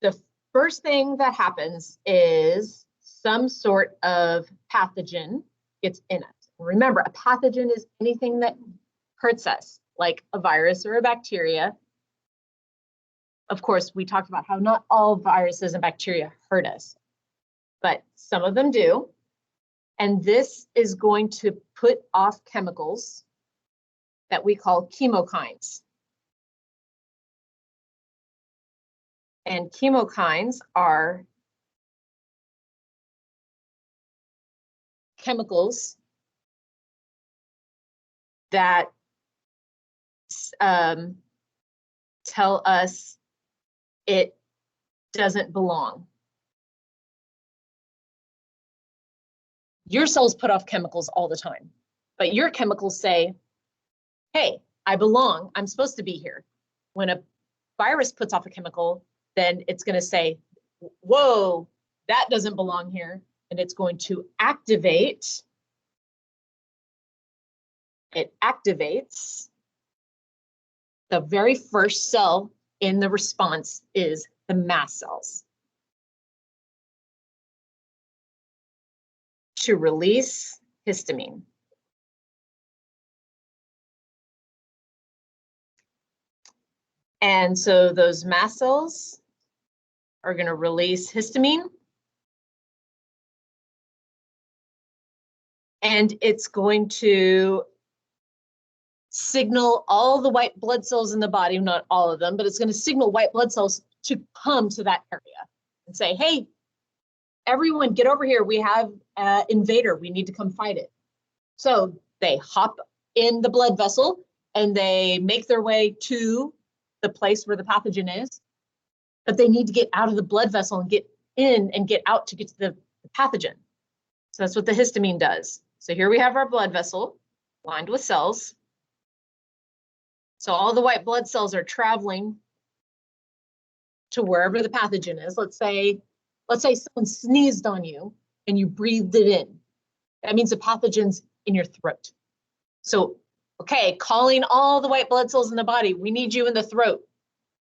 the first thing that happens is some sort of pathogen gets in us. Remember, a pathogen is anything that hurts us, like a virus or a bacteria. Of course, we talked about how not all viruses and bacteria hurt us, but some of them do. And this is going to put off chemicals that we call chemokines. And chemokines are chemicals that tell us it doesn't belong. Your cells put off chemicals all the time, but your chemicals say, hey, I belong, I'm supposed to be here. When a virus puts off a chemical, then it's going to say, whoa, that doesn't belong here. And it's going to activate. It activates. The very first cell in the response is the mast cells to release histamine. And so those mast cells are going to release histamine. And it's going to signal all the white blood cells in the body, not all of them, but it's going to signal white blood cells to come to that area and say, hey, everyone get over here. We have an invader. We need to come fight it. So they hop in the blood vessel and they make their way to the place where the pathogen is, but they need to get out of the blood vessel and get in and get out to get to the pathogen. So that's what the histamine does. So here we have our blood vessel lined with cells. So all the white blood cells are traveling to wherever the pathogen is. Let's say someone sneezed on you and you breathed it in. That means the pathogen's in your throat. So, okay, calling all the white blood cells in the body, we need you in the throat.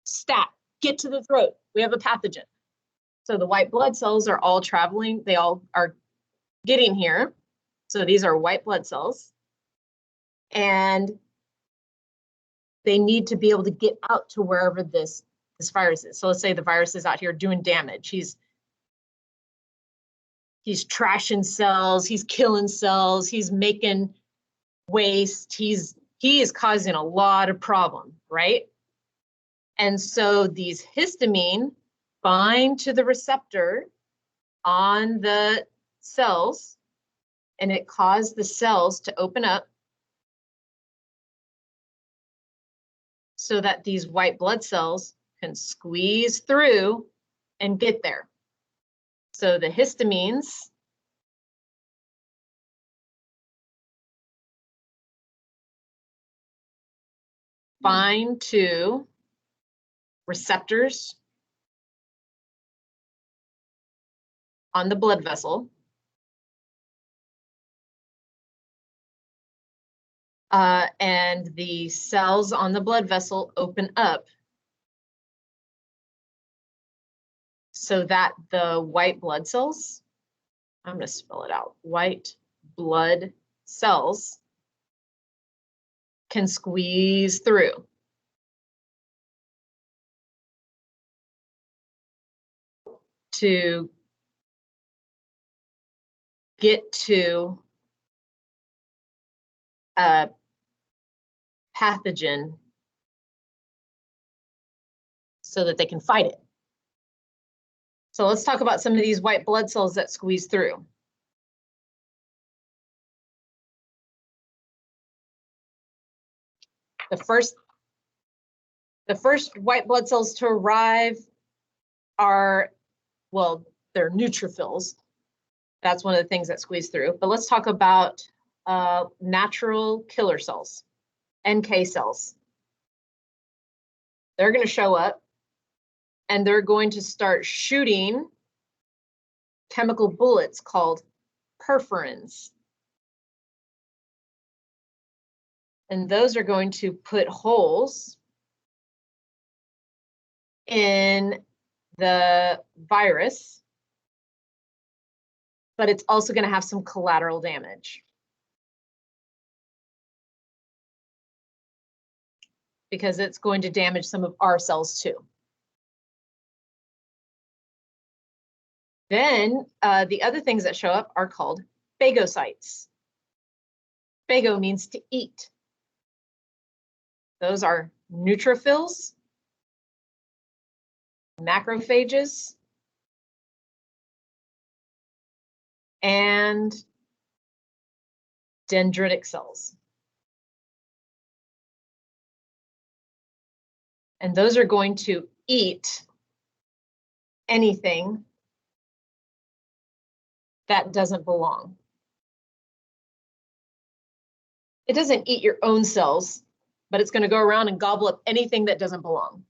Stat, get to the throat. We have a pathogen. So the white blood cells are all traveling. They all are getting here. So these are white blood cells. And they need to be able to get out to wherever this virus is. So let's say the virus is out here doing damage. He's trashing cells, he's killing cells, he's making waste, he is causing a lot of problem, right? And so these histamine bind to the receptor on the cells, and it caused the cells to open up so that these white blood cells can squeeze through and get there. So the histamines bind to receptors on the blood vessel. And the cells on the blood vessel open up so that the white blood cells, I'm going to spell it out, white blood cells can squeeze through. To get to a pathogen so that they can fight it. So let's talk about some of these white blood cells that squeeze through. The first white blood cells to arrive are, well, they're neutrophils. That's one of the things that squeeze through. But let's talk about natural killer cells, NK cells. They're going to show up and they're going to start shooting chemical bullets called perforins. And those are going to put holes in the virus, but it's also going to have some collateral damage. Because it's going to damage some of our cells too. Then the other things that show up are called phagocytes. Phago means to eat. Those are neutrophils, macrophages, and dendritic cells. And those are going to eat anything that doesn't belong. It doesn't eat your own cells, but it's going to go around and gobble up anything that doesn't belong.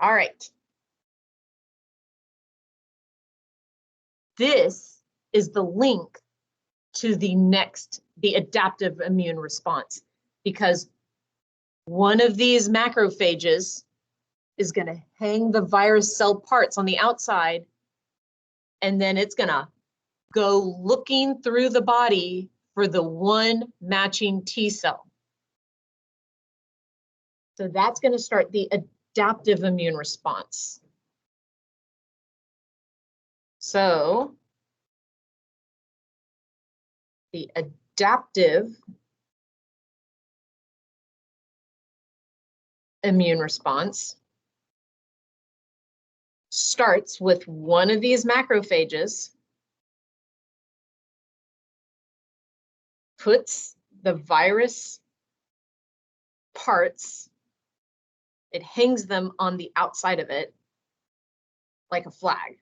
All right. This is the link to the adaptive immune response, because one of these macrophages is going to hang the virus cell parts on the outside, and then it's going to go looking through the body for the one matching T cell. So that's going to start the adaptive immune response. So the adaptive immune response starts with one of these macrophages, puts the virus parts, it hangs them on the outside of it like a flag.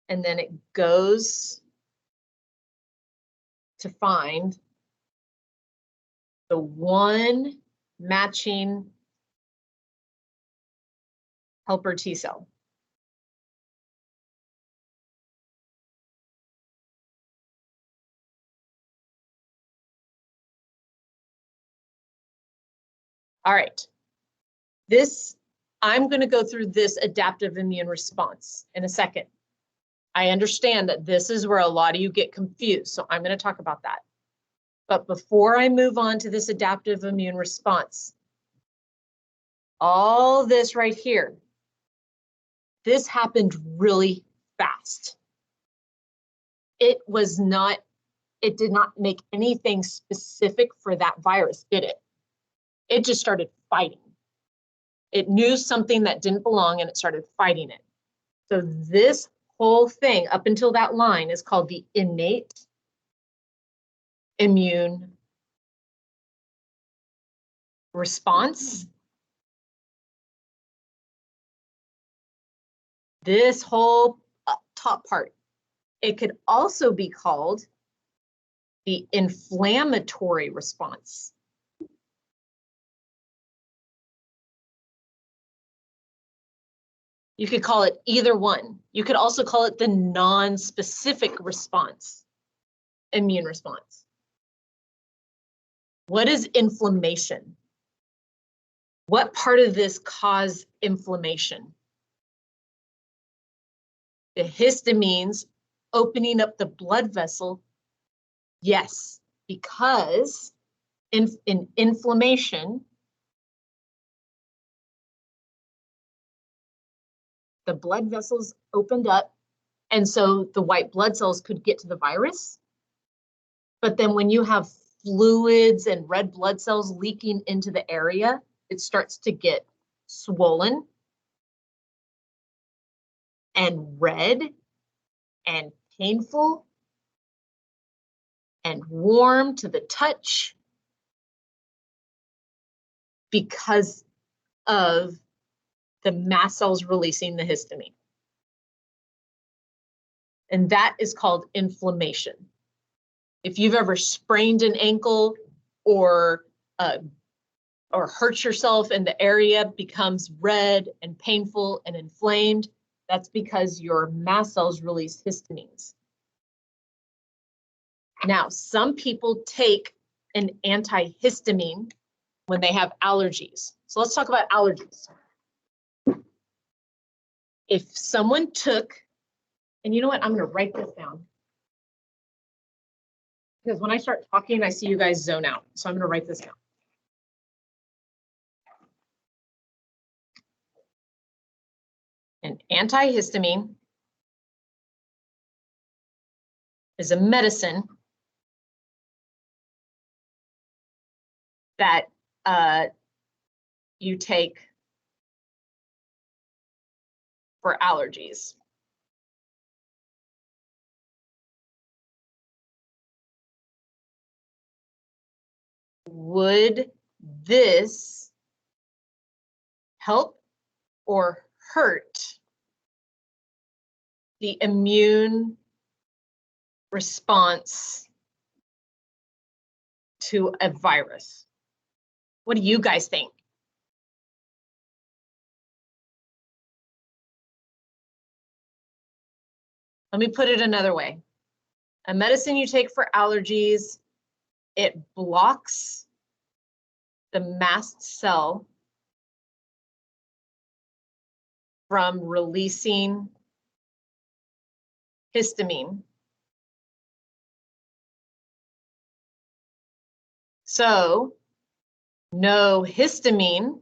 And then it goes to find the one matching helper T cell. All right. I'm going to go through this adaptive immune response in a second. I understand that this is where a lot of you get confused, so I'm going to talk about that. But before I move on to this adaptive immune response, all this right here, this happened really fast. It did not make anything specific for that virus, did it? It just started fighting. It knew something that didn't belong and it started fighting it. So this whole thing up until that line is called the innate immune response. This whole top part, it could also be called the inflammatory response. You could call it either one. You could also call it the non-specific response, immune response. What is inflammation? What part of this causes inflammation? The histamines opening up the blood vessel? Yes, because in inflammation, the blood vessels opened up, and so the white blood cells could get to the virus. But then when you have fluids and red blood cells leaking into the area, it starts to get swollen and red and painful and warm to the touch because of the mast cells releasing the histamine. And that is called inflammation. If you've ever sprained an ankle or hurt yourself and the area becomes red and painful and inflamed, that's because your mast cells release histamines. Now, some people take an antihistamine when they have allergies. So let's talk about allergies. If someone took, and you know what, I'm going to write this down. Because when I start talking, I see you guys zone out. So I'm going to write this down. An antihistamine is a medicine that you take for allergies. Would this help or hurt the immune response to a virus? What do you guys think? Let me put it another way. A medicine you take for allergies, it blocks the mast cell from releasing histamine. So, no histamine,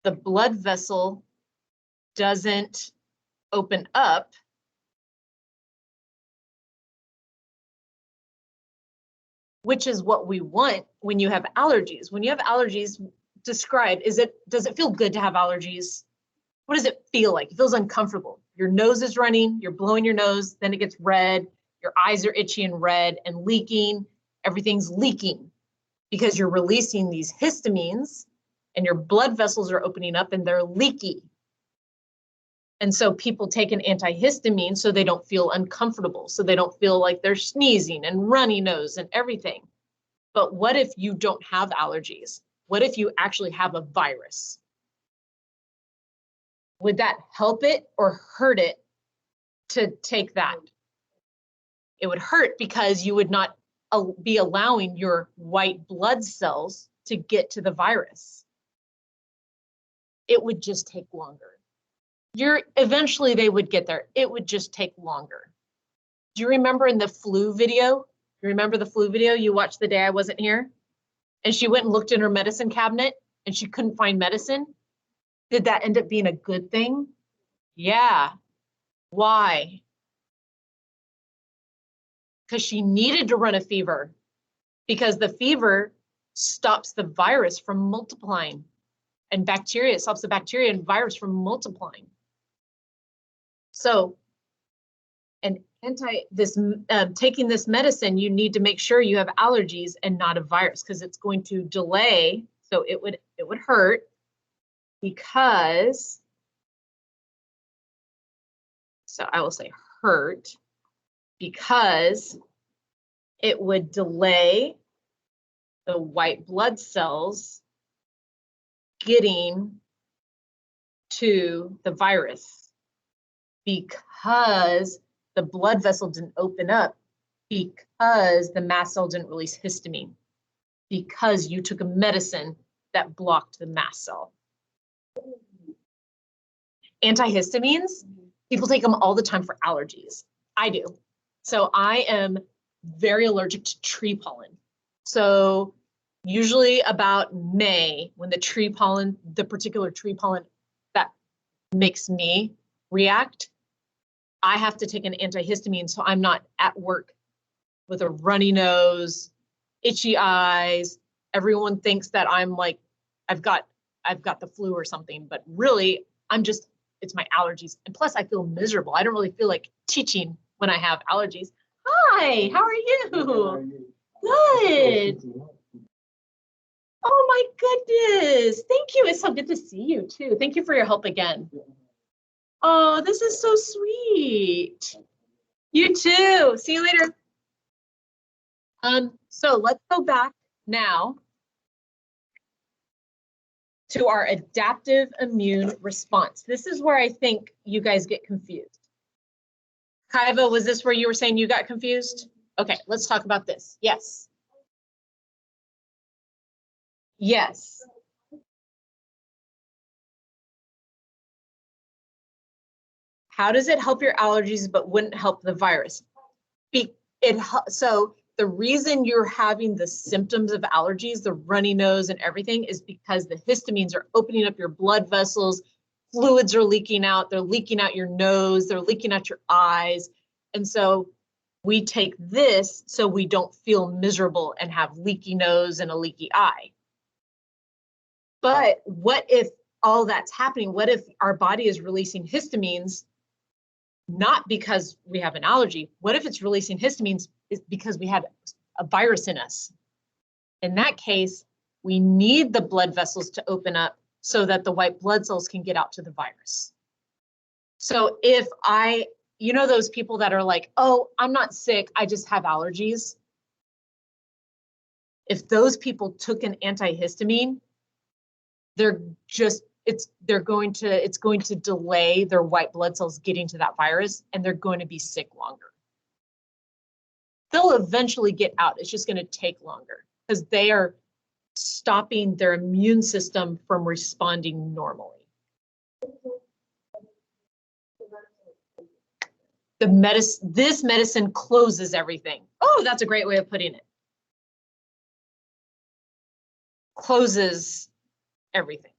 the blood vessel doesn't open up, which is what we want when you have allergies. When you have allergies, describe, does it feel good to have allergies? What does it feel like? It feels uncomfortable. Your nose is running, you're blowing your nose, then it gets red, your eyes are itchy and red and leaking, everything's leaking because you're releasing these histamines and your blood vessels are opening up and they're leaky. And so people take an antihistamine so they don't feel uncomfortable, so they don't feel like they're sneezing and runny nose and everything. But what if you don't have allergies? What if you actually have a virus? Would that help it or hurt it to take that? It would hurt because you would not be allowing your white blood cells to get to the virus. It would just take longer. Eventually they would get there. It would just take longer. Do you remember in the flu video? You remember the flu video you watched the day I wasn't here? And she went and looked in her medicine cabinet and she couldn't find medicine. Did that end up being a good thing? Yeah. Why? Because she needed to run a fever, because the fever stops the virus from multiplying, and bacteria, it stops the bacteria and virus from multiplying. So taking this medicine, you need to make sure you have allergies and not a virus, because it's going to delay. So it would hurt because, so I will say hurt because it would delay the white blood cells getting to the virus, because the blood vessel didn't open up, because the mast cell didn't release histamine, because you took a medicine that blocked the mast cell. Antihistamines, people take them all the time for allergies. I do. So I am very allergic to tree pollen. So usually about May, when the tree pollen, the particular tree pollen that makes me react, I have to take an antihistamine so I'm not at work with a runny nose, itchy eyes. Everyone thinks that I'm like, I've got the flu or something, but really it's my allergies. And plus I feel miserable. I don't really feel like teaching when I have allergies. Hi, how are you? Good. Oh my goodness. Thank you. It's so good to see you too. Thank you for your help again. Oh, this is so sweet. You too. See you later. So let's go back now to our adaptive immune response. This is where I think you guys get confused. Kaiva, was this where you were saying you got confused? Okay, let's talk about this. Yes. Yes. How does it help your allergies but wouldn't help the virus? So the reason you're having the symptoms of allergies, the runny nose and everything, is because the histamines are opening up your blood vessels, fluids are leaking out, they're leaking out your nose, they're leaking out your eyes. And so we take this so we don't feel miserable and have leaky nose and a leaky eye. But what if all that's happening? What if our body is releasing histamines not because we have an allergy? What if it's releasing histamines is because we had a virus in us? In that case, we need the blood vessels to open up so that the white blood cells can get out to the virus. So if you know those people that are like, oh, I'm not sick, I just have allergies. If those people took an antihistamine, it's going to delay their white blood cells getting to that virus, and they're going to be sick longer. They'll eventually get out. It's just going to take longer because they are stopping their immune system from responding normally. This medicine closes everything. Oh, that's a great way of putting it. Closes everything.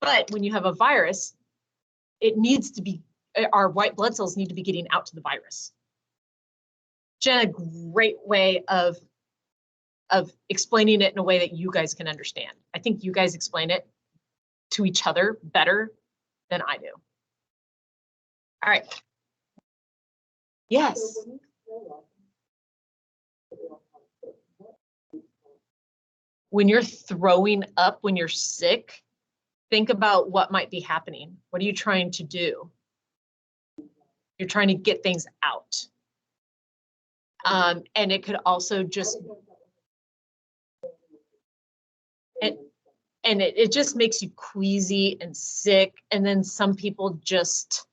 But when you have a virus, our white blood cells need to be getting out to the virus. Jen, a great way of explaining it in a way that you guys can understand. I think you guys explain it to each other better than I do. All right. Yes. When you're throwing up, when you're sick, think about what might be happening. What are you trying to do? You're trying to get things out. And it could also just, it just makes you queasy and sick. And then some people just,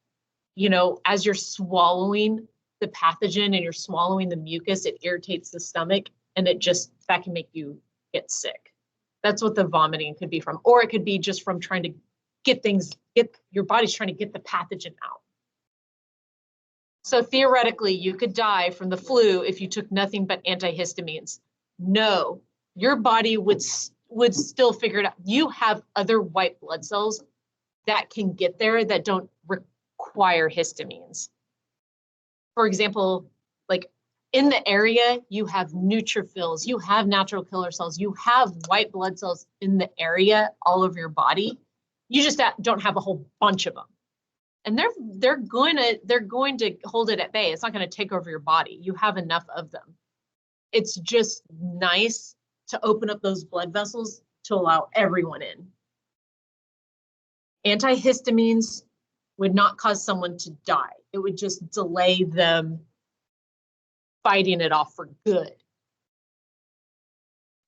as you're swallowing the pathogen and you're swallowing the mucus, it irritates the stomach, and that can make you get sick. That's what the vomiting could be from. Or it could be just from trying to your body's trying to get the pathogen out. So theoretically, you could die from the flu if you took nothing but antihistamines. No, your body would still figure it out. You have other white blood cells that can get there that don't require histamines. For example, like in the area, you have neutrophils, you have natural killer cells, you have white blood cells in the area all over your body. You just don't have a whole bunch of them. And they're going to hold it at bay. It's not going to take over your body. You have enough of them. It's just nice to open up those blood vessels to allow everyone in. Antihistamines would not cause someone to die. It would just delay them fighting it off for good.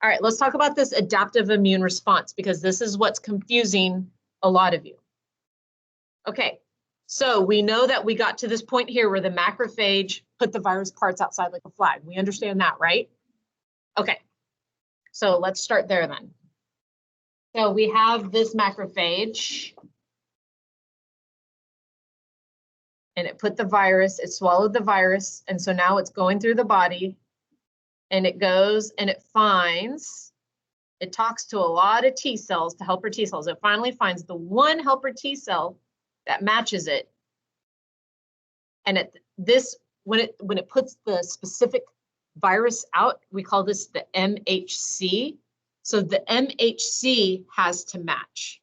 All right, let's talk about this adaptive immune response, because this is what's confusing a lot of you. Okay, so we know that we got to this point here where the macrophage put the virus parts outside like a flag. We understand that, right? Okay, so let's start there then. So we have this macrophage, and it put the virus, it swallowed the virus, and so now it's going through the body, and it goes and it talks to a lot of T cells, to helper T cells. It finally finds the one helper T cell that matches it. And when it puts the specific virus out, we call this the MHC. So the MHC has to match.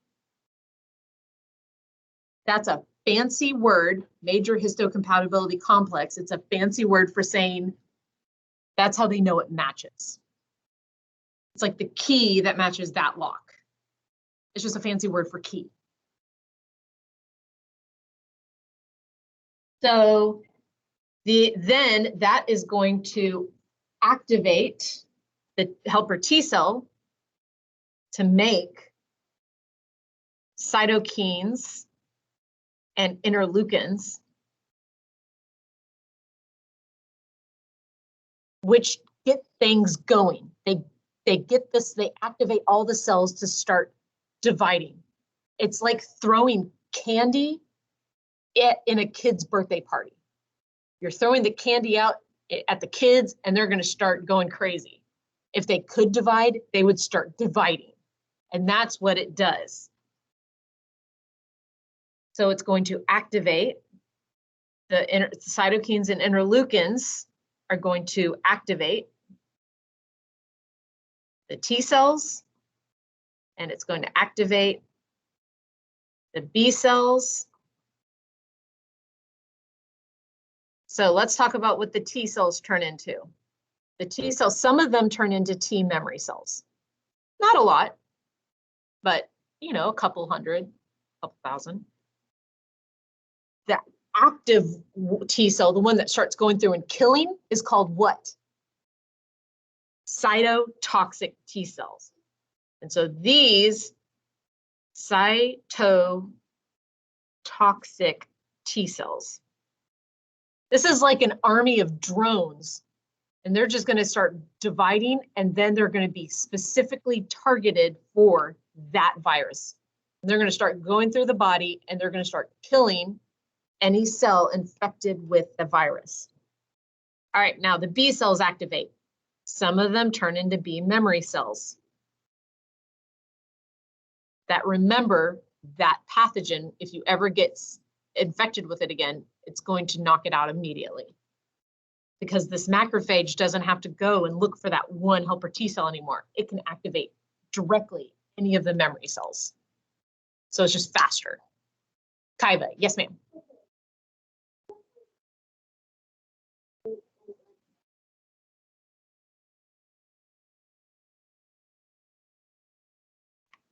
That's a fancy word, major histocompatibility complex. It's a fancy word for saying that's how they know it matches. It's like the key that matches that lock. It's just a fancy word for key. So then that is going to activate the helper T cell to make cytokines and interleukins, which get things going. They get this, they activate all the cells to start dividing. It's like throwing candy in a kid's birthday party. You're throwing the candy out at the kids and they're going to start going crazy. If they could divide, they would start dividing. And that's what it does. So it's going to activate the cytokines and interleukins are going to activate the T cells, and it's going to activate the B cells. So let's talk about what the T cells turn into. The T cells, some of them turn into T memory cells. Not a lot, but you know, a couple hundred, couple thousand. The active T cell, the one that starts going through and killing, is called what? Cytotoxic T cells. And so these cytotoxic T cells, this is like an army of drones, and they're just going to start dividing, and then they're going to be specifically targeted for that virus. And they're going to start going through the body, and they're going to start killing any cell infected with the virus. All right, now the B cells activate. Some of them turn into B memory cells that remember that pathogen. If you ever get infected with it again, it's going to knock it out immediately, because this macrophage doesn't have to go and look for that one helper T cell anymore. It can activate directly any of the memory cells. So it's just faster. Kaiva, yes, ma'am.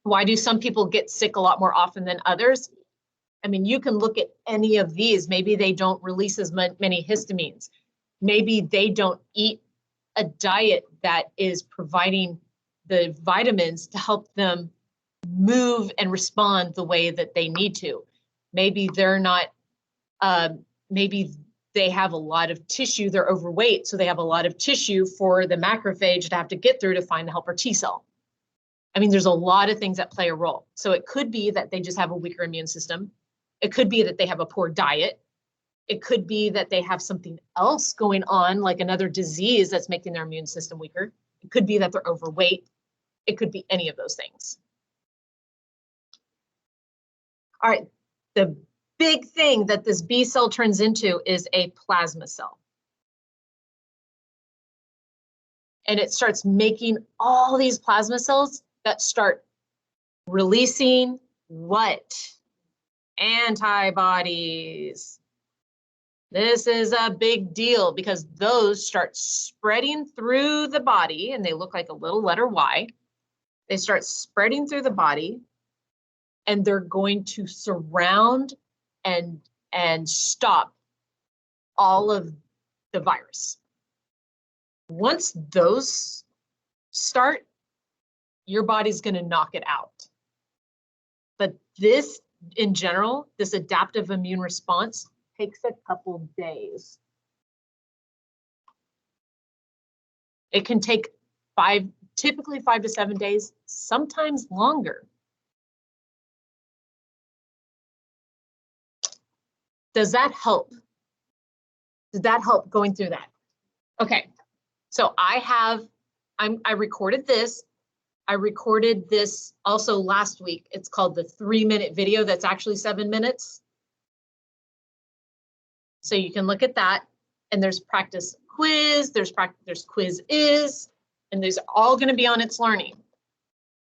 Why do some people get sick a lot more often than others? I mean, you can look at any of these. Maybe they don't release as many histamines. Maybe they don't eat a diet that is providing the vitamins to help them move and respond the way that they need to. Maybe they're not, maybe they have a lot of tissue, they're overweight, so they have a lot of tissue for the macrophage to have to get through to find the helper T cell. I mean, there's a lot of things that play a role. So it could be that they just have a weaker immune system. It could be that they have a poor diet. It could be that they have something else going on, like another disease that's making their immune system weaker. It could be that they're overweight. It could be any of those things. All right, the big thing that this B cell turns into is a plasma cell. And it starts making all these plasma cells that start releasing what? Antibodies. This is a big deal because those start spreading through the body, and they look like a little letter Y. They start spreading through the body, and they're going to surround and stop all of the virus. Once those start, your body's going to knock it out. But this, in general, this adaptive immune response takes a couple days. It can take typically 5 to 7 days, sometimes longer. Does that help? Did that help going through that? Okay, so I recorded this. I recorded this also last week. It's called the 3-minute video that's actually 7 minutes. So you can look at that, and there's practice quiz, there's quiz is, and these are all going to be on It's Learning.